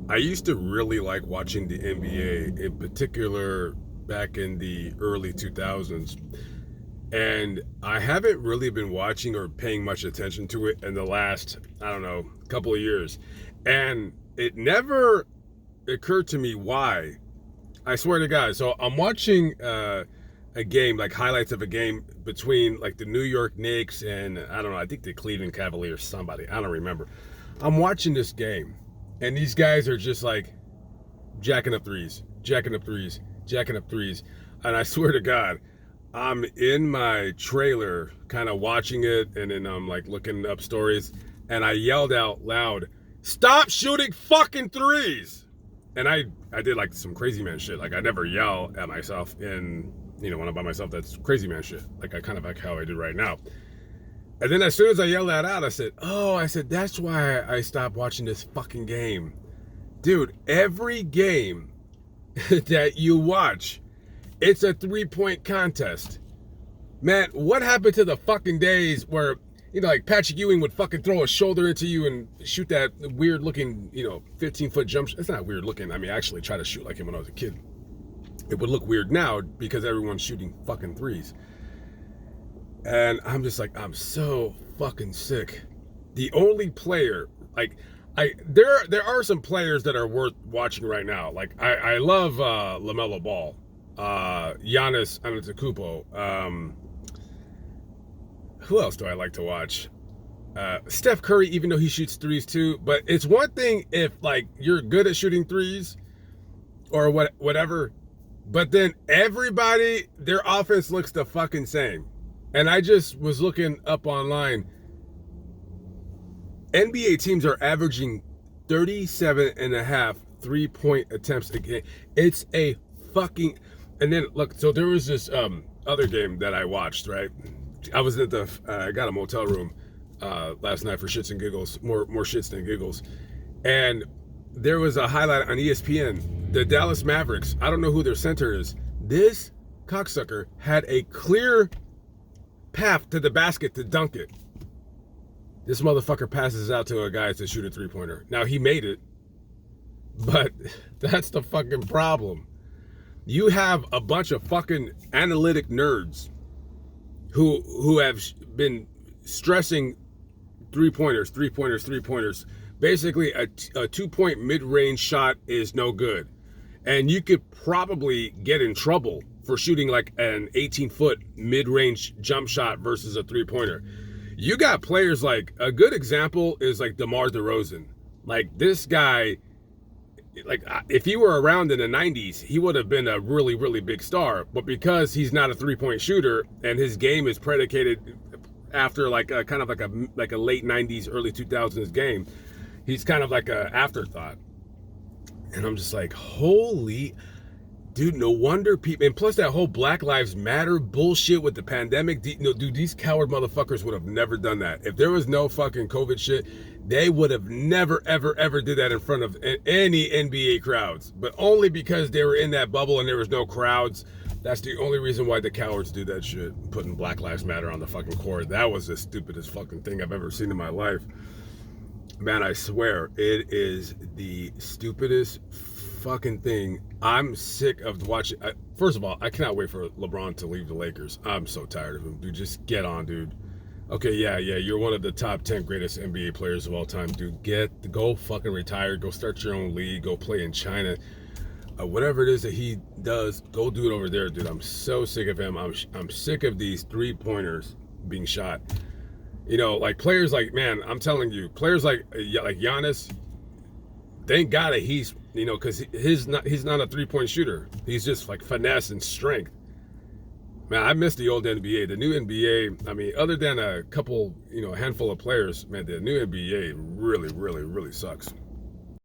I used to really like watching the NBA, in particular back in the early 2000s. And I haven't really been watching or paying much attention to it in the last, I don't know, couple of years. And it never occurred to me why. I swear to God. So I'm watching a game, like highlights of a game between like the New York Knicks and I don't know, I think the Cleveland Cavaliers, somebody. I don't remember. I'm watching this game, and these guys are just like jacking up threes, jacking up threes, jacking up threes. And I swear to God, I'm in my trailer kind of watching it, and then I'm like looking up stories, and I yelled out loud, "Stop shooting fucking threes!" And I did like some crazy man shit. Like I never yell at myself in, when I'm by myself, that's crazy man shit. Like I kind of like how I do right now. And then as soon as I yelled that out, I said, "Oh," I said, "that's why I stopped watching this fucking game." Dude, every game that you watch, it's a 3-point contest. Man, what happened to the fucking days where, like Patrick Ewing would fucking throw a shoulder into you and shoot that weird looking, 15-foot jump shot? It's not weird looking. I mean, I actually tried to shoot like him when I was a kid. It would look weird now because everyone's shooting fucking threes. And I'm just like, I'm so fucking sick. The only player, like, there are some players that are worth watching right now. Like I love LaMelo Ball, Giannis Antetokounmpo. Who else do I like to watch? Steph Curry, even though he shoots threes too. But it's one thing if like you're good at shooting threes or whatever, but then everybody, their offense looks the fucking same. And I just was looking up online. NBA teams are averaging 37 and a half 3-point attempts a game. It's a fucking... And then, look, so there was this other game that I watched, right? I was at I got a motel room last night for shits and giggles, more shits than giggles. And there was a highlight on ESPN. The Dallas Mavericks, I don't know who their center is. This cocksucker had a clear path to the basket to dunk it. This motherfucker passes out to a guy to shoot a 3-pointer. Now, he made it, but that's the fucking problem. You have a bunch of fucking analytic nerds who have been stressing 3-pointers. Basically, a 2-point mid-range shot is no good. And you could probably get in trouble for shooting like an 18-foot mid-range jump shot versus a 3-pointer. You got players like, a good example is like DeMar DeRozan. Like this guy, like if he were around in the 90s, he would have been a really, really big star. But because he's not a 3-point shooter and his game is predicated after like a kind of like a late 90s, early 2000s game, he's kind of like an afterthought. And I'm just like, holy... Dude, no wonder people, and plus that whole Black Lives Matter bullshit with the pandemic, dude, these coward motherfuckers would have never done that. If there was no fucking COVID shit, they would have never, ever, ever did that in front of any NBA crowds. But only because they were in that bubble and there was no crowds. That's the only reason why the cowards do that shit, putting Black Lives Matter on the fucking court. That was the stupidest fucking thing I've ever seen in my life. Man, I swear, it is the stupidest fucking thing. I'm sick of watching. First of all, I cannot wait for LeBron to leave the Lakers. I'm so tired of him, dude. Just get on, dude. Okay, yeah, you're one of the top 10 greatest NBA players of all time, dude. Go fucking retire. Go start your own league. Go play in China. Whatever it is that he does, go do it over there, dude. I'm so sick of him. I'm sick of these 3-pointers being shot. Like players like, man, I'm telling you, players like Giannis, thank God that he's, because he's not a 3-point shooter. He's just like finesse and strength. Man, I miss the old NBA. The new NBA, I mean, other than a couple, a handful of players, man, the new NBA really, really, really sucks.